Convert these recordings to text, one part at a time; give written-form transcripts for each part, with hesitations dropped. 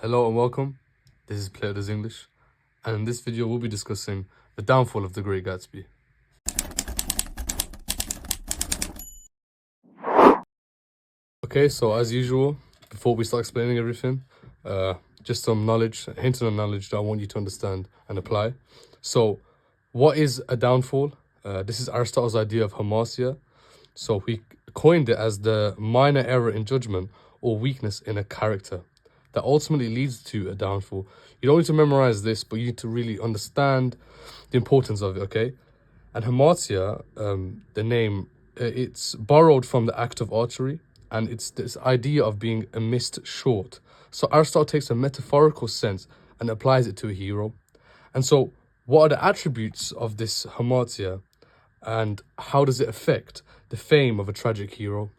Hello and welcome. This is Plato's English, and in this video we'll be discussing the downfall of the Great Gatsby. Okay, so as usual, before we start explaining everything, just some knowledge, Hinterland knowledge that I want you to understand and apply. So, what is a downfall? This is Aristotle's idea of hamartia. So he coined it as the minor error in judgment or weakness in a character that ultimately leads to a downfall. You don't need to memorize this, but you need to really understand the importance of it, okay? And hamartia, the name, it's borrowed from the act of archery, and it's this idea of being a missed short. So Aristotle takes a metaphorical sense and applies it to a hero. And so what are the attributes of this hamartia, and how does it affect the fame of a tragic hero?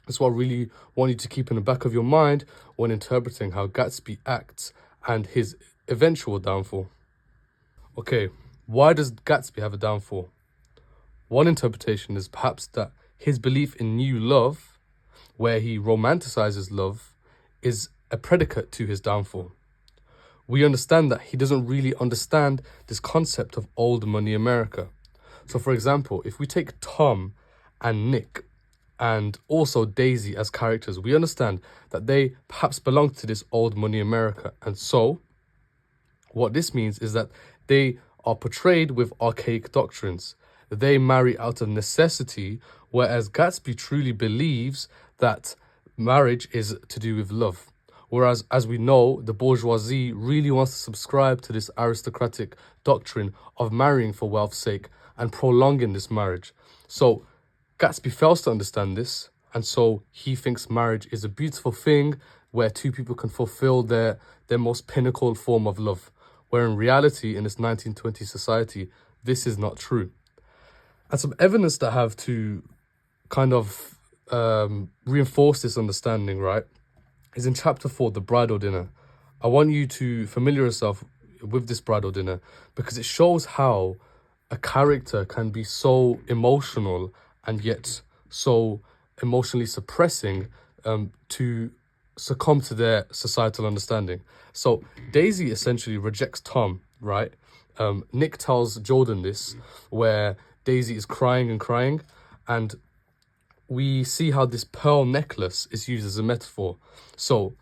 That's what I really want you to keep in the back of your mind when interpreting how Gatsby acts and his eventual downfall. Okay, why does Gatsby have a downfall? One interpretation is perhaps that his belief in new love, where he romanticizes love, is a predicate to his downfall. We understand that he doesn't really understand this concept of old money America. So for example, if we take Tom and Nick and also Daisy as characters, we understand that they perhaps belong to this old money America. And so what this means is that they are portrayed with archaic doctrines. They marry out of necessity, whereas Gatsby truly believes that marriage is to do with love. Whereas, as we know, the bourgeoisie really wants to subscribe to this aristocratic doctrine of marrying for wealth's sake and prolonging this marriage. So Gatsby fails to understand this, and so he thinks marriage is a beautiful thing where two people can fulfill their most pinnacle form of love, where in reality, in this 1920s society, this is not true. And some evidence that I have to kind of reinforce this understanding, right, is in chapter 4, the bridal dinner. I want you to familiar yourself with this bridal dinner because it shows how a character can be so emotional and yet so emotionally suppressing to succumb to their societal understanding. So Daisy essentially rejects Tom, right? Nick tells Jordan this, where Daisy is crying and crying, and we see how this pearl necklace is used as a metaphor. So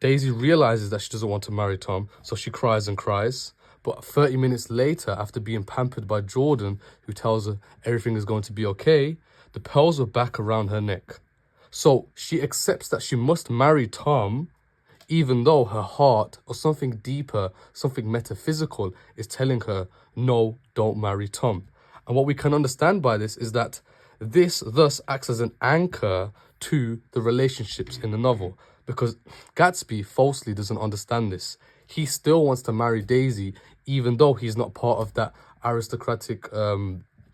Daisy realizes that she doesn't want to marry Tom, so she cries and cries. But 30 minutes later, after being pampered by Jordan, who tells her everything is going to be okay, the pearls are back around her neck. So she accepts that she must marry Tom, even though her heart or something deeper, something metaphysical is telling her, no, don't marry Tom. And what we can understand by this is that this thus acts as an anchor to the relationships in the novel, because Gatsby falsely doesn't understand this. He still wants to marry Daisy, even though he's not part of that aristocratic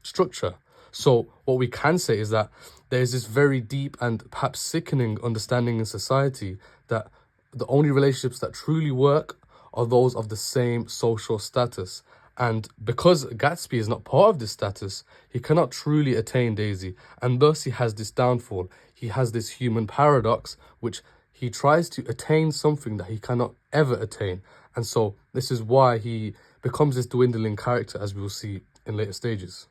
structure. So what we can say is that there's this very deep and perhaps sickening understanding in society that the only relationships that truly work are those of the same social status. And because Gatsby is not part of this status, he cannot truly attain Daisy, and thus he has this downfall. He has this human paradox, which he tries to attain something that he cannot ever attain. And so this is why he becomes this dwindling character, as we will see in later stages.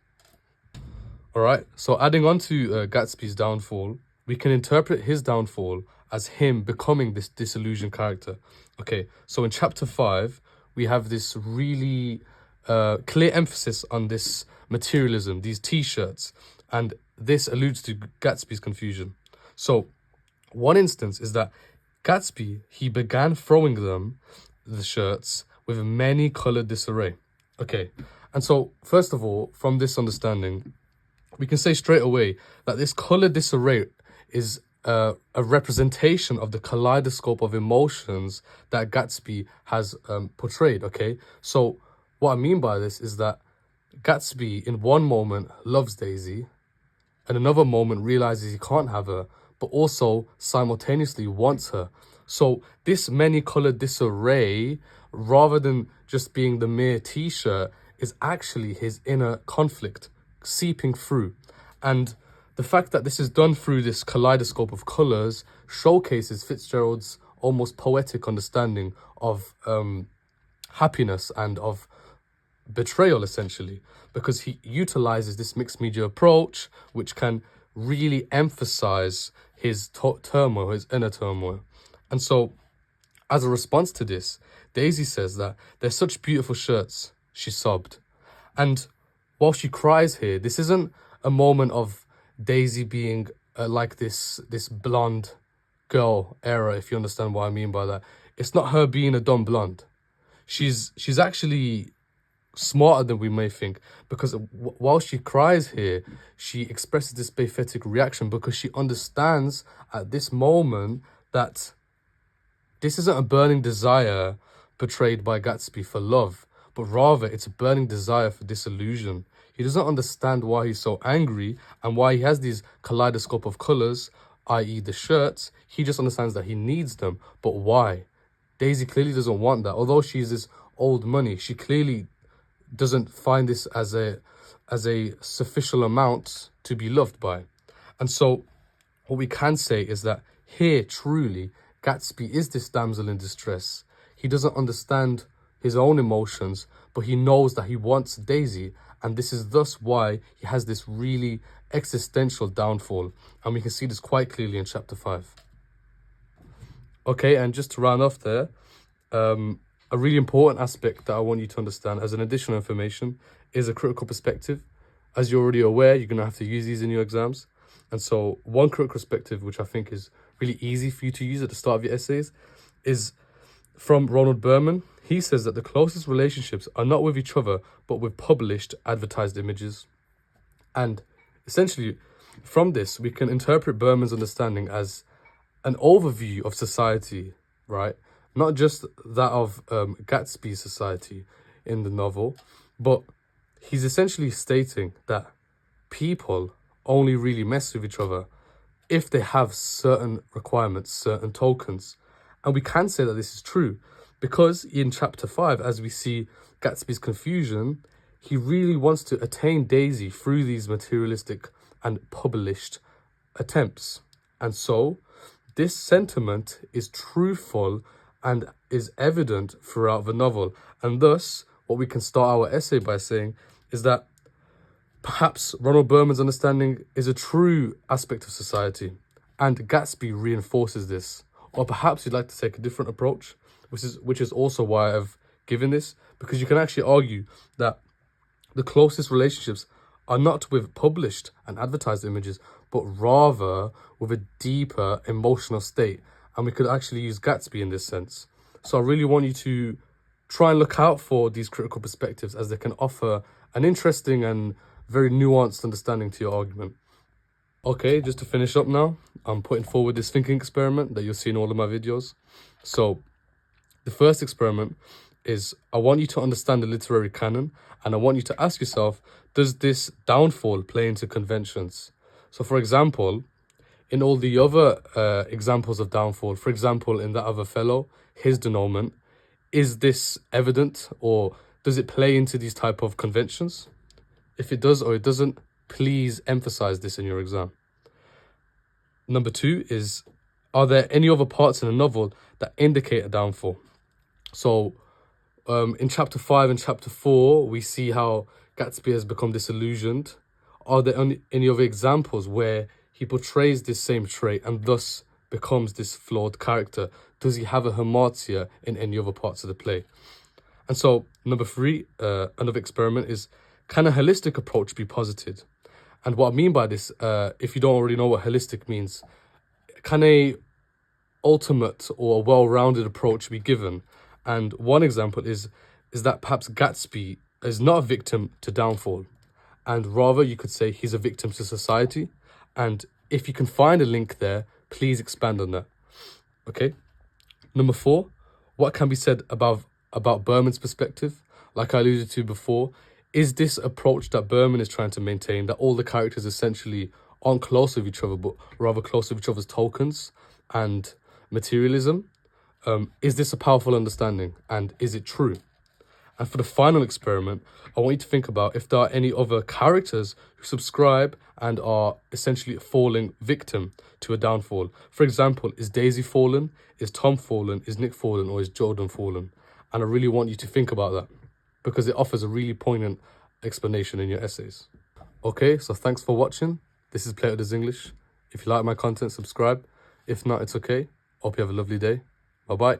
All right, so adding on to Gatsby's downfall, we can interpret his downfall as him becoming this disillusioned character. Okay, so in chapter 5, we have this really clear emphasis on this materialism, these t-shirts, and this alludes to Gatsby's confusion. So one instance is that Gatsby, he began throwing the shirts, with many colored disarray. Okay, and so first of all, from this understanding, we can say straight away that this colored disarray is a representation of the kaleidoscope of emotions that Gatsby has portrayed, okay? So what I mean by this is that Gatsby, in one moment, loves Daisy, and another moment realizes he can't have her, but also simultaneously wants her. So this many-colored disarray, rather than just being the mere t-shirt, is actually his inner conflict seeping through. And the fact that this is done through this kaleidoscope of colors showcases Fitzgerald's almost poetic understanding of happiness and of betrayal, essentially, because he utilizes this mixed media approach, which can really emphasize his turmoil, his inner turmoil. And so, as a response to this, Daisy says that they're such beautiful shirts, she sobbed. And while she cries here, this isn't a moment of Daisy being like this blonde girl era, if you understand what I mean by that. It's not her being a dumb blonde. She's actually smarter than we may think, because while she cries here, she expresses this pathetic reaction because she understands at this moment that this isn't a burning desire portrayed by Gatsby for love, but rather it's a burning desire for disillusion. He doesn't understand why he's so angry and why he has these kaleidoscope of colors, i.e. the shirts. He just understands that he needs them, but why? Daisy clearly doesn't want that. Although she's this old money, she clearly doesn't find this as a sufficient amount to be loved by. And so what we can say is that here truly Gatsby is this damsel in distress. He doesn't understand his own emotions, but he knows that he wants Daisy, and this is thus why he has this really existential downfall, and we can see this quite clearly in chapter 5. Okay, and just to round off there, a really important aspect that I want you to understand as an additional information is a critical perspective. As you're already aware, you're going to have to use these in your exams. And so one critical perspective, which I think is really easy for you to use at the start of your essays, is from Ronald Berman. He says that the closest relationships are not with each other, but with published advertised images. And essentially, from this, we can interpret Berman's understanding as an overview of society, right? Not just that of Gatsby's society in the novel, but he's essentially stating that people only really mess with each other if they have certain requirements, certain tokens. And we can say that this is true because in chapter 5, as we see Gatsby's confusion, he really wants to attain Daisy through these materialistic and published attempts. And so this sentiment is truthful and is evident throughout the novel. And thus, what we can start our essay by saying is that perhaps Ronald Berman's understanding is a true aspect of society, and Gatsby reinforces this. Or perhaps you'd like to take a different approach, which is also why I've given this, because you can actually argue that the closest relationships are not with published and advertised images, but rather with a deeper emotional state. And we could actually use Gatsby in this sense. So I really want you to try and look out for these critical perspectives, as they can offer an interesting and very nuanced understanding to your argument. Okay, just to finish up now, I'm putting forward this thinking experiment that you'll see in all of my videos. So the first experiment is, I want you to understand the literary canon, and I want you to ask yourself, does this downfall play into conventions? So for example, in all the other examples of downfall, for example, in that of Othello, his denouement, is this evident, or does it play into these type of conventions? If it does or it doesn't, please emphasize this in your exam. Number 2 is, are there any other parts in the novel that indicate a downfall? So in chapter 5 and chapter 4, we see how Gatsby has become disillusioned. Are there any other examples where he portrays this same trait and thus becomes this flawed character? Does he have a hamartia in any other parts of the play? And so number 3, another experiment is, can a holistic approach be posited? And what I mean by this, if you don't already know what holistic means, can a ultimate or a well-rounded approach be given? And one example is that perhaps Gatsby is not a victim to downfall, and rather you could say he's a victim to society. And if you can find a link there, please expand on that. Okay. Number 4, what can be said about Berman's perspective? Like I alluded to before, is this approach that Berman is trying to maintain, that all the characters essentially aren't close with each other, but rather close with each other's tokens and materialism? Is this a powerful understanding, and is it true? And for the final experiment, I want you to think about if there are any other characters who subscribe and are essentially falling victim to a downfall. For example, is Daisy fallen? Is Tom fallen? Is Nick fallen? Or is Jordan fallen? And I really want you to think about that because it offers a really poignant explanation in your essays. Okay, so thanks for watching. This is Plato Does English. If you like my content, subscribe. If not, it's okay. Hope you have a lovely day. Bye-bye.